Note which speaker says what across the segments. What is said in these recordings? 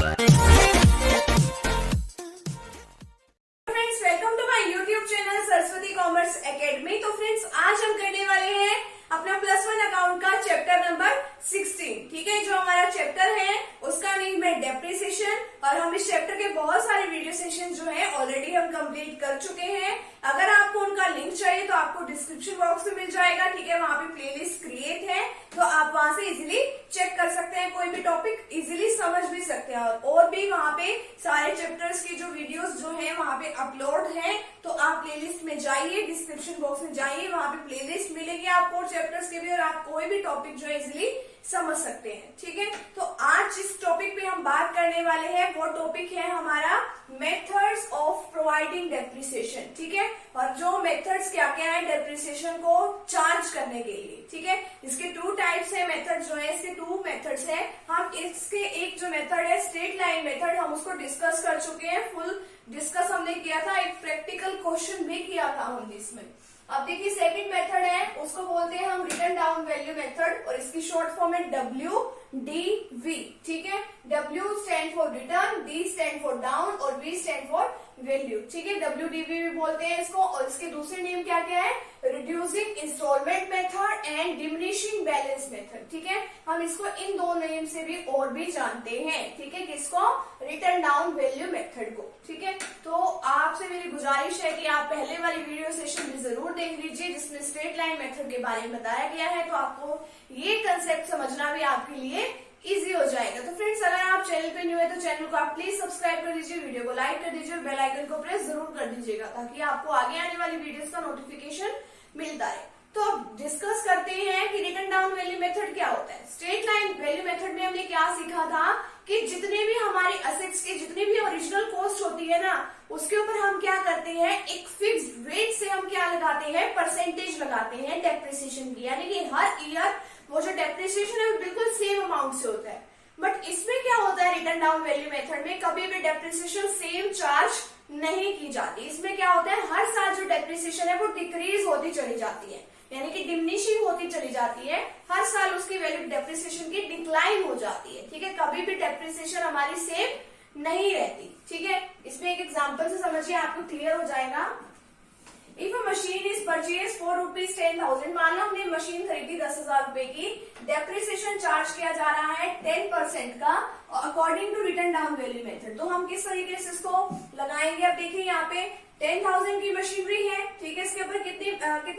Speaker 1: Friends, welcome to my YouTube channel Saraswati commerce academy. तो friends, आज हम करने वाले हैं अपना +1 अकाउंट का चैप्टर नंबर 16। ठीक है, जो हमारा चैप्टर है उसका नेम है डेप्रिसिएशन, और हम इस चैप्टर के बहुत सारे वीडियो सेशन जो है ऑलरेडी हम कंप्लीट कर चुके हैं। अगर आपको उनका लिंक चाहिए तो आपको डिस्क्रिप्शन बॉक्स में मिल जाएगा। ठीक है, वहां पे प्लेलिस्ट क्रिएट है, तो आप वहां से इजीली चेक कर सकते हैं, कोई भी टॉपिक इजीली समझ भी सकते हैं। और भी वहां पे सारे चैप्टर्स की जो वीडियोस जो है वहां पे अपलोड है, तो आप प्लेलिस्ट में जाइए, डिस्क्रिप्शन बॉक्स में जाइए, वहां पे प्लेलिस्ट मिलेगी आपको चैप्टर्स के भी, और आप कोई भी टॉपिक जो है इजिली समझ सकते हैं। ठीक है, तो आज जिस टॉपिक पे हम बात करने वाले हैं वो टॉपिक है हमारा मेथड्स ऑफ प्रोवाइडिंग डेप्रिसिएशन। ठीक है, और जो मेथड्स क्या क्या है डेप्रिसिएशन को चार्ज करने के लिए। ठीक है, इसके 2 टाइप्स है मेथड जो है, इसके 2 मेथड्स है। हम इसके एक जो मेथड है स्ट्रेट लाइन मेथड, हम उसको डिस्कस कर चुके हैं, फुल डिस्कस हमने किया था, एक प्रैक्टिकल क्वेश्चन भी किया था हमने इसमें। अब देखिए सेकंड मेथड है, उसको बोलते हैं हम रिटर्न डाउन वैल्यू मेथड, और इसकी शॉर्ट फॉर्म है WDV। ठीक है, W stand for return, D stand for down और V स्टैंड फॉर वैल्यू। ठीक है, WDV भी बोलते हैं इसको, और इसके दूसरे नेम क्या क्या है, reducing instalment method and diminishing balance method. ठीक है, हम इसको इन 2 नेम से भी और भी जानते हैं। ठीक है, किसको, रिटर्न डाउन वैल्यू मेथड को। ठीक है, तो आपसे मेरी गुजारिश है कि आप पहले वाली वीडियो सेशन भी जरूर देख लीजिए, जिसमें स्ट्रेट लाइन मेथड के बारे में बताया गया है, तो आपको ये कंसेप्ट समझना भी आपके लिए इजी हो जाएगा। तो फ्रेंड्स, अगर आप चैनल पे न्यू है तो चैनल को आप प्लीज सब्सक्राइब कर दीजिए, वीडियो को लाइक कर दीजिए, बेल आइकन को प्रेस जरूर कर दीजिएगा, ताकि आपको आगे आने वाली वीडियोस का नोटिफिकेशन मिलता है। तो अब डिस्कस करते हैं कि रिटर्न डाउन वैल्यू मेथड क्या होता है। स्ट्रेट लाइन वैल्यू मेथड में हमने क्या सीखा था कि जितने भी हमारे असेट्स के जितने भी ओरिजिनल कॉस्ट होती है ना, उसके ऊपर हम क्या करते हैं, एक फिक्स्ड रेट से हम क्या लगाते हैं, परसेंटेज लगाते हैं डेप्रिसिएशन की, यानी कि हर ईयर वो जो डेप्रिसिएशन है वो बिल्कुल सेम अमाउंट से होता है। बट इसमें क्या होता है, रिटर्न डाउन वैल्यू मेथड में कभी भी डेप्रिसिएशन सेम चार्ज नहीं की जाती। इसमें क्या होता है, हर साल जो डेप्रिसिएशन है वो डिक्रीज होती चली जाती है, यानी कि डिमिनिशिंग होती चली जाती है। हर साल उसकी वैल्यू डेप्रिसिएशन की डिक्लाइन हो जाती है। ठीक है, कभी भी डेप्रिसिएशन हमारी सेम नहीं रहती। ठीक है, इसमें एक एग्जांपल से समझिए, आपको क्लियर हो जाएगा। If a machine is purchase for ₹10,000, मान लो हमने मशीन खरीदी 10,000 रुपए की, डेप्रिसिएशन चार्ज किया जा रहा है 10% का according to written down value method. तो हम किस तरीके से इसको लगाएंगे, अब देखिए यहाँ पे 10,000 की मशीनरी है। ठीक है, इसके ऊपर कितनी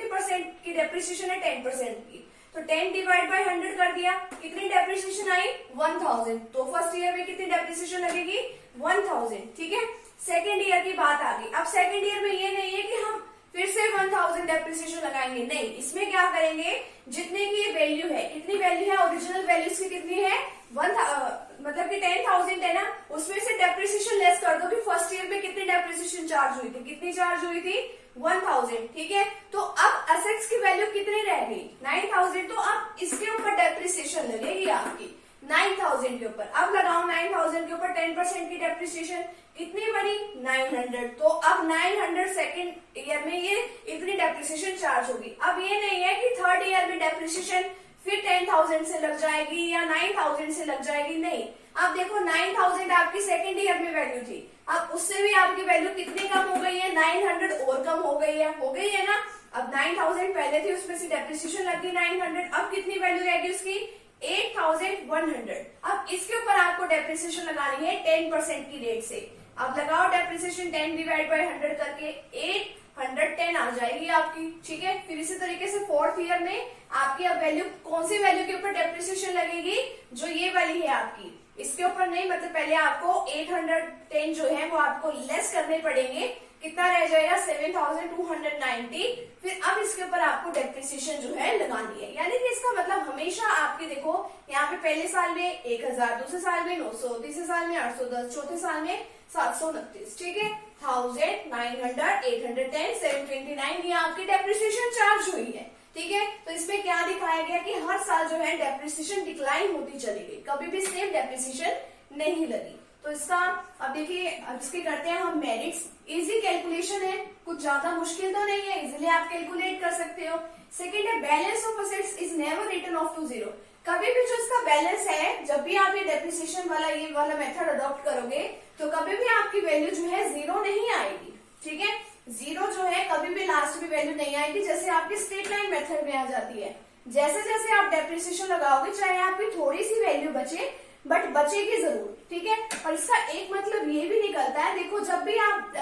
Speaker 1: परसेंट की डेप्रिसिएशन है, 10% की, तो 10 डिवाइड बाय 100 कर दिया, कितनी डेप्रिसिएशन आई, 1000। तो फर्स्ट ईयर में कितनी डेप्रिसिएशन लगेगी, 1000। ठीक है, सेकेंड ईयर की बात आ गई। अब सेकेंड ईयर में ये नहीं है कि हम फिर से 1000 डेप्रिसिएशन लगाएंगे, नहीं, इसमें क्या करेंगे, जितने की वैल्यू है, कितनी वैल्यू है, ओरिजिनल वैल्यूज की कितनी है, मतलब कि 10,000 है ना, उसमें से डेप्रिसिएशन लेस कर दो कि फर्स्ट ईयर में कितनी डेप्रिसिएशन चार्ज हुई थी, कितनी चार्ज हुई थी, 1000। ठीक है, तो अब असेट्स की वैल्यू कितनी रह गई, 9000, तो अब इसके ऊपर डेप्रिसिएशन लगेगी आपकी 9000 के ऊपर। अब लगाओ 9000 के ऊपर 10% की डेप्रिसिएशन, कितनी बनी, 900। तो अब 900 सेकेंड ईयर में ये इतनी डेप्रिसिएशन चार्ज होगी। अब ये नहीं है कि थर्ड ईयर में डेप्रिसिएशन फिर 10,000 से लग जाएगी या 9,000 से लग जाएगी, नहीं। अब देखो 9,000 आपकी सेकेंड ईयर में वैल्यू थी, अब उससे भी आपकी वैल्यू कितनी कम हो गई है, 900 और कम हो गई है ना। अब 9,000 पहले थी, उसमें से डेप्रिसिएशन लगी 900, अब कितनी वैल्यू रहेगी उसकी, 8,100। अब इसके ऊपर आपको डेप्रिसिएशन लगानी है 10% की रेट से। अब लगाओ डेप्रिसिएशन 10 डिवाइड बाय 100 करके 810 आ जाएगी आपकी। ठीक है, फिर इसी तरीके से फोर्थ ईयर में आपकी अब वैल्यू, कौन सी वैल्यू के ऊपर डेप्रिसिएशन लगेगी, जो ये वाली है आपकी, इसके ऊपर नहीं, मतलब पहले आपको 810 जो है वो आपको लेस करने पड़ेंगे, कितना रह जाएगा, 7,290। फिर अब इसके ऊपर आपको डेप्रिसिएशन जो है लगानी है, यानी कि इसका मतलब हमेशा आपके देखो यहाँ पे पहले साल में 1000, दूसरे साल में 900, तीसरे साल में 810, चौथे साल में 729। ठीक है, 1000, 900, 810, 729 ये आपकी डेप्रिसिएशन चार्ज हुई है। ठीक है, तो इसमें क्या दिखाया गया कि हर साल जो है डेप्रिसिएशन डिक्लाइन होती चली गई, कभी भी सेम डेप्रिसिएशन नहीं लगी। तो इसका अब देखिए, अब इसके करते हैं हम मेरिट्स। इजी कैलकुलेशन है, कुछ ज्यादा मुश्किल तो नहीं है, इजीली आप कैलकुलेट कर सकते हो। सेकंड है balance of assets is never written off to zero. कभी भी जो इसका बैलेंस है, जब भी आप ये डेप्रिसिएशन वाला ये वाला मेथड अडॉप्ट करोगे तो कभी भी आपकी वैल्यू जो है जीरो नहीं आएगी। ठीक है, जीरो जो है कभी भी लास्ट में वैल्यू नहीं आएगी, जैसे आपकी स्ट्रेट लाइन मेथड में आ जाती है। जैसे जैसे आप डेप्रिसिएशन लगाओगे, चाहे आपकी थोड़ी सी वैल्यू बचे, बट बचेगी जरूर। ठीक है, और इसका एक मतलब ये भी निकलता है, देखो जब भी आप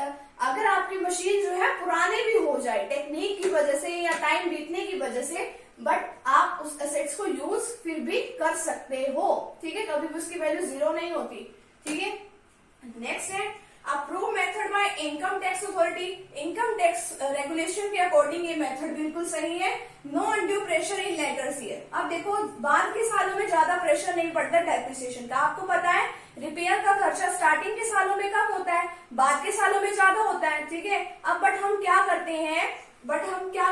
Speaker 1: अगर आपकी मशीन जो है पुराने भी हो जाए टेक्निक की वजह से या टाइम बीतने की वजह से, बट आप उस एसेट्स को यूज फिर भी कर सकते हो। ठीक है, कभी भी उसकी वैल्यू जीरो नहीं होती। ठीक है, नेक्स्ट है approve method by income tax authority. Income tax regulation के अकॉर्डिंग ये मेथड बिल्कुल सही है। No undue pressure in later year. अब देखो बाद के सालों में ज्यादा प्रेशर नहीं पड़ता डेप्रिसिएशन का। आपको पता है रिपेयर का खर्चा स्टार्टिंग के सालों में कम होता है, बाद के सालों में ज्यादा होता है। ठीक है, अब बट हम क्या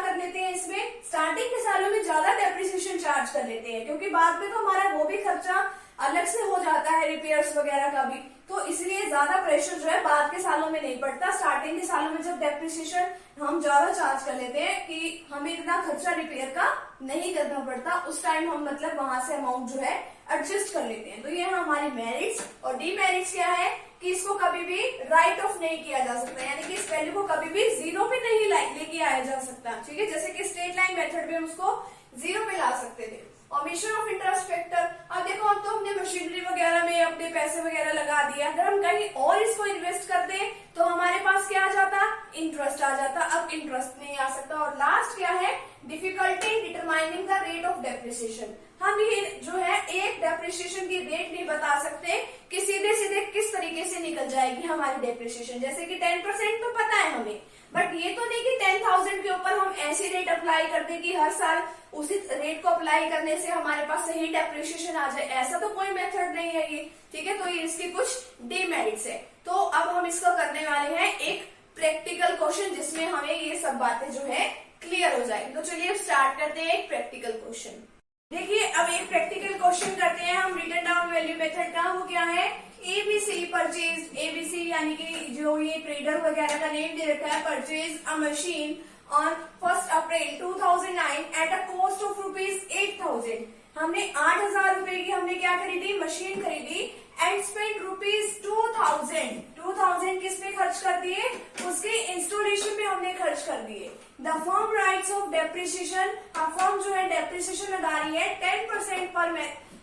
Speaker 1: कर लेते हैं इसमें, स्टार्टिंग के सालों में ज्यादा डेप्रिसिएशन चार्ज कर लेते हैं, क्योंकि बाद में तो हमारा वो भी खर्चा अलग से हो जाता है, रिपेयर्स वगैरह का भी। तो इसलिए ज्यादा प्रेशर जो है बाद के सालों में नहीं पड़ता। स्टार्टिंग के सालों में जब डेप्रिसिएशन हम ज्यादा चार्ज कर लेते हैं कि हमें इतना खर्चा रिपेयर का नहीं करना पड़ता, उस टाइम हम मतलब वहां से अमाउंट जो है एडजस्ट कर लेते हैं। तो ये है हमारी मेरिट्स। और डीमेरिट्स क्या है कि इसको कभी भी राइट ऑफ नहीं किया जा सकता, यानी कि इस वैल्यू को कभी भी जीरो पे नहीं लेके आया जा सकता। ठीक है, जैसे कि स्ट्रेट लाइन मेथड में हम उसको जीरो पे ला सकते थे। Omission of interest factor. अब देखो, अब तो हमने मशीनरी वगैरह में अपने पैसे वगैरह लगा दिया, अगर हम कहीं और इसको इन्वेस्ट कर दें तो हमारे पास क्या आ जाता, इंटरेस्ट आ जाता। अब इंटरेस्ट नहीं आ सकता। और लास्ट क्या है, difficulty in determining the rate of depreciation. हम ये जो है एक डेप्रिसिएशन की रेट नहीं बता सकते कि सीधे सीधे किस तरीके से निकल जाएगी हमारी डेप्रिसिएशन। जैसे कि 10% तो पता है हमें, बट ये तो नहीं कि 10,000 के ऊपर हम ऐसी रेट अप्लाई कर दें कि हर साल उसी रेट को अप्लाई करने से हमारे पास सही डेप्रिसिएशन आ जाए, ऐसा तो कोई मेथड नहीं है ये। ठीक है, तो ये इसकी कुछ डीमेरिट्स है। तो अब हम इसको करने वाले हैं एक प्रैक्टिकल क्वेश्चन, जिसमें हमें ये सब बातें जो है क्लियर हो जाएगी। तो चलिए अब स्टार्ट करते हैं एक प्रैक्टिकल क्वेश्चन। देखिए, अब एक प्रैक्टिकल क्वेश्चन करते हैं हम रिटर्न डाउन वैल्यू मेथड का। वो क्या है, एबीसी परचेज, एबीसी यानी कि जो ये ट्रेडर वगैरह का नेम दे रखा है, purchase a machine on 1 April 2009 at a cost of ₹8,000। हमने 8,000 रुपए की हमने क्या खरीदी, मशीन खरीदी, एंड स्पेंड ₹2,000। 2,000 किस पे खर्च कर दिए, उसके इंस्टॉलेशन पे हमने खर्च कर दिए। The firm rights of depreciation, firm जो है डेप्रिसिएशन लगा रही है 10%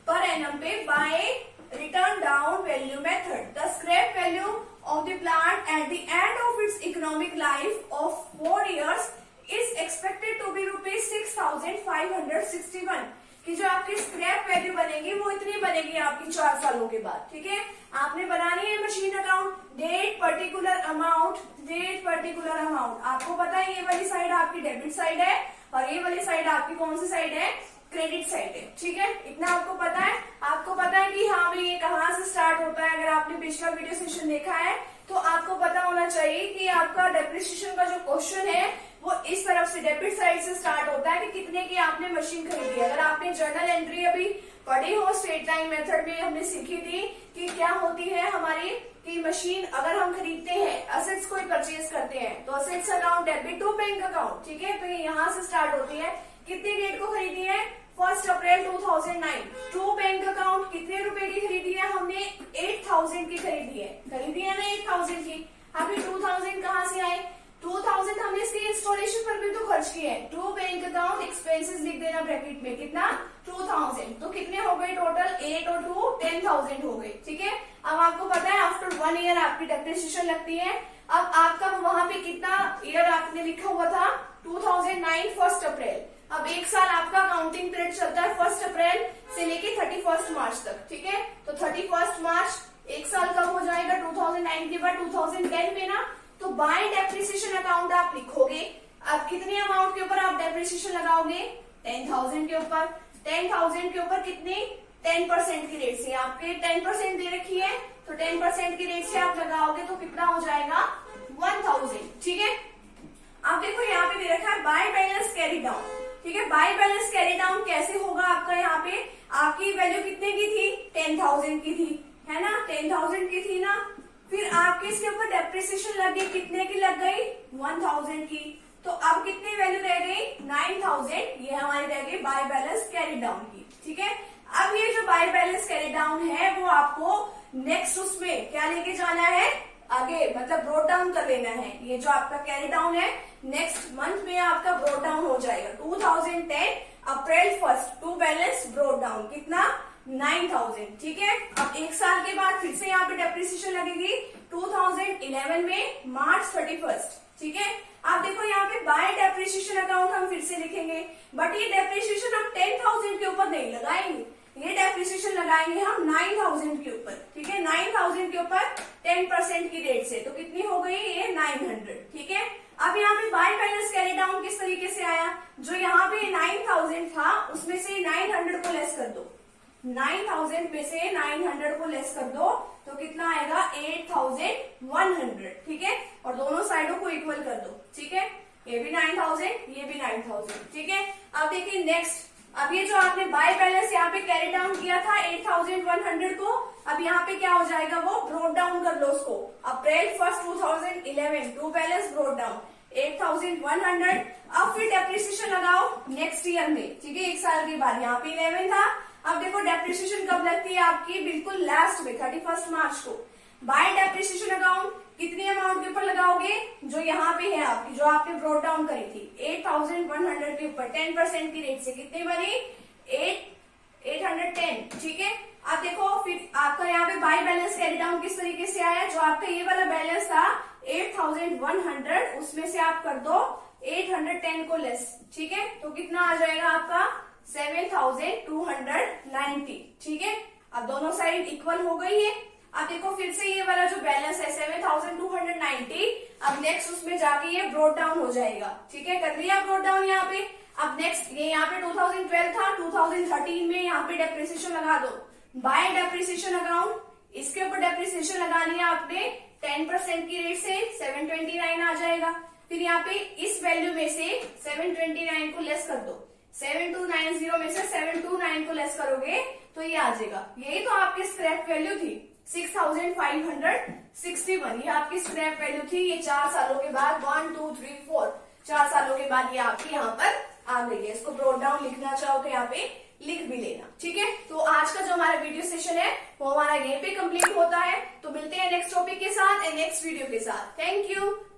Speaker 1: पर एनम पे by written down value method. The scrap value of the plant at the end of its economic life of 4 years is expected to be ₹6,561। कि जो आपकी scrap value बनेगी वो इतनी बनेगी आपकी 4 सालों के बाद। ठीक है, आपने बनानी है machine account, date particular amount, date particular amount. आपको पता है ये वाली साइड आपकी डेबिट साइड है और ये वाली साइड आपकी कौन सी साइड है, क्रेडिट साइड है। ठीक है, इतना आपको पता है। आपको पता है कि हाँ भाई ये कहाँ से स्टार्ट होता है। अगर आपने पिछला वीडियो सेशन देखा है तो आपको पता होना चाहिए कि आपका डेप्रिसिएशन का जो क्वेश्चन है वो इस तरफ से डेबिट साइड से स्टार्ट होता है कि कितने की आपने मशीन खरीदी। अगर आपने जर्नल एंट्री अभी पढ़ी हो, स्ट्रेट लाइन मेथड में हमने सीखी थी कि क्या होती है हमारी कि मशीन अगर हम खरीदते हैं, असेट्स कोई परचेज करते हैं, तो assets account debit to bank account. ठीक है, तो ये यहाँ से स्टार्ट होती है। कितनी डेट को खरीदी है, 1 अप्रैल 2009। टू बैंक अकाउंट कितने रुपए की खरीदी है हमने, 8,000 की खरीदी है ना 8,000 की। अभी 2,000 कहाँ से आए, 2,000 हमने इसके इंस्टॉलेशन पर भी तो खर्च किए हैं। टू बैंक अकाउंट एक्सपेंसेस लिख देना ब्रैकेट में, कितना 2,000। तो कितने हो गए टोटल, 8 और 2 10,000 हो गए। ठीक है, अब आपको पता है आफ्टर 1 ईयर आपकी डेप्रिसिएशन लगती है। अब आपका वहां पे कितना ईयर आपने लिखा हुआ था, 2009 1 अप्रैल। अब एक साल आपका अकाउंटिंग पीरियड चलता है 1 अप्रैल से लेके 31 मार्च तक। ठीक है, तो 31 मार्च एक साल कब हो जाएगा 2009 के बाद 2010 में ना, तो बाय डेप्रिसिएशन अकाउंट आप लिखोगे। अब कितने अमाउंट के ऊपर आप डेप्रिसिएशन लगाओगे, 10,000 के ऊपर। 10,000 के ऊपर कितने, 10% की रेट से, आपके 10% दे रखी है तो 10% की रेट से आप लगाओगे तो कितना हो जाएगा 1,000। ठीक है, अब देखो यहाँ पे दे रखा है बाय बैलेंस कैरी डाउन। ठीक है, बाय बैलेंस कैरी डाउन कैसे होगा आपका, यहाँ पे आपकी वैल्यू कितने की थी, 10,000 की थी, है ना, 10,000 की थी ना। फिर आपके इसके ऊपर डेप्रिसिएशन लग गई, कितने की लग गई, 1,000 की। तो अब कितनी वैल्यू रह गई, 9,000। ये हमारी रह गई बाय बैलेंस कैरी डाउन की। ठीक है, अब ये जो बाय बैलेंस कैरी डाउन है वो आपको नेक्स्ट उसमें क्या लेके जाना है, आगे मतलब ब्रोट डाउन कर लेना है। ये जो आपका कैरी डाउन है नेक्स्ट मंथ में आपका ब्रोट डाउन हो जाएगा। 2010 अप्रैल 1 टू बैलेंस ब्रोट डाउन कितना, 9,000। ठीक है, अब एक साल के बाद फिर से यहाँ पे डेप्रिसिएशन लगेगी 2011 में मार्च 31। ठीक है, आप देखो यहाँ पे बाय डेप्रिसिएशन अकाउंट हम फिर से लिखेंगे, बट ये डेप्रिसिएशन हम 10,000 के ऊपर नहीं लगाएंगे, ये डेप्रिसिएशन लगाएंगे हम 9,000 के ऊपर। ठीक है, 9,000 के ऊपर 10% की रेट से, तो कितनी हो गई ये 900। ठीक है, अब यहाँ पे बाय बैलेंस कैरी डाउन किस तरीके से आया, जो यहाँ पे 9,000 था उसमें से 900 को लेस कर दो, 9,000 में से 900 को लेस कर दो तो कितना आएगा 8,100। ठीक है, और दोनों साइडों को इक्वल कर दो। ठीक है, ये भी 9,000 ये भी 9,000। ठीक है, अब देखिए नेक्स्ट, अब ये जो आपने बाय बैलेंस यहाँ पे कैरी डाउन किया था 8,100 को, अब यहाँ पे क्या हो जाएगा, वो ब्रोट डाउन कर लो उसको। अप्रैल 1 2011 टू बैलेंस ब्रोट डाउन 8,100। अब फिर डेप्रिसिएशन लगाओ नेक्स्ट ईयर में। ठीक है, एक साल के बाद यहाँ पे 11 था। अब देखो डेप्रिसिएशन कब लगती है आपकी, बिल्कुल लास्ट में 31 मार्च को। बाय डेप्रिसिएशन अकाउंट कितनी अमाउंट के ऊपर लगाओगे, जो यहाँ पे है आपकी, जो आपने ब्रोट डाउन करी थी 8,100 के ऊपर 10% की रेट से कितनी बनी, 810। ठीक है, अब देखो फिर आपका यहाँ पे बाय बैलेंस कैरी डाउन किस तरीके से आया, जो आपका ये वाला बैलेंस था 8,100 उसमें से आप कर दो 810 को लेस। ठीक है, तो कितना आ जाएगा आपका 7,290। ठीक है, अब दोनों साइड इक्वल हो गई है। अब देखो फिर से ये वाला जो बैलेंस है 7,290, अब नेक्स्ट उसमें जाके ये ब्रोट डाउन हो जाएगा। ठीक है, कर लिया ब्रोट डाउन यहाँ पे। अब नेक्स्ट ये यहाँ पे 2012 था, 2013 में यहाँ पे डेप्रिसिएशन लगा दो बाय डेप्रिसिएशन अकाउंट, इसके ऊपर डेप्रिसिएशन लगा लिया आपने 10% की रेट से 729 आ जाएगा। फिर यहाँ पे इस वैल्यू में से 729 को लेस कर दो, 7290 में से 729 को लेस करोगे तो ये आ जाएगा। यही तो आपकी स्क्रैप वैल्यू थी 6,561। ये आपकी स्क्रैप वैल्यू थी। ये 4 सालों के बाद 1 2 3 4 4 सालों के बाद ये आपकी यहाँ पर आ गई है। इसको ब्रोट डाउन लिखना चाहो तो यहाँ पे लिख भी लेना। ठीक है, तो आज का जो हमारा वीडियो सेशन है वो हमारा यहीं पे कंप्लीट होता है। तो मिलते हैं नेक्स्ट टॉपिक के साथ एंड नेक्स्ट वीडियो के साथ। Thank you.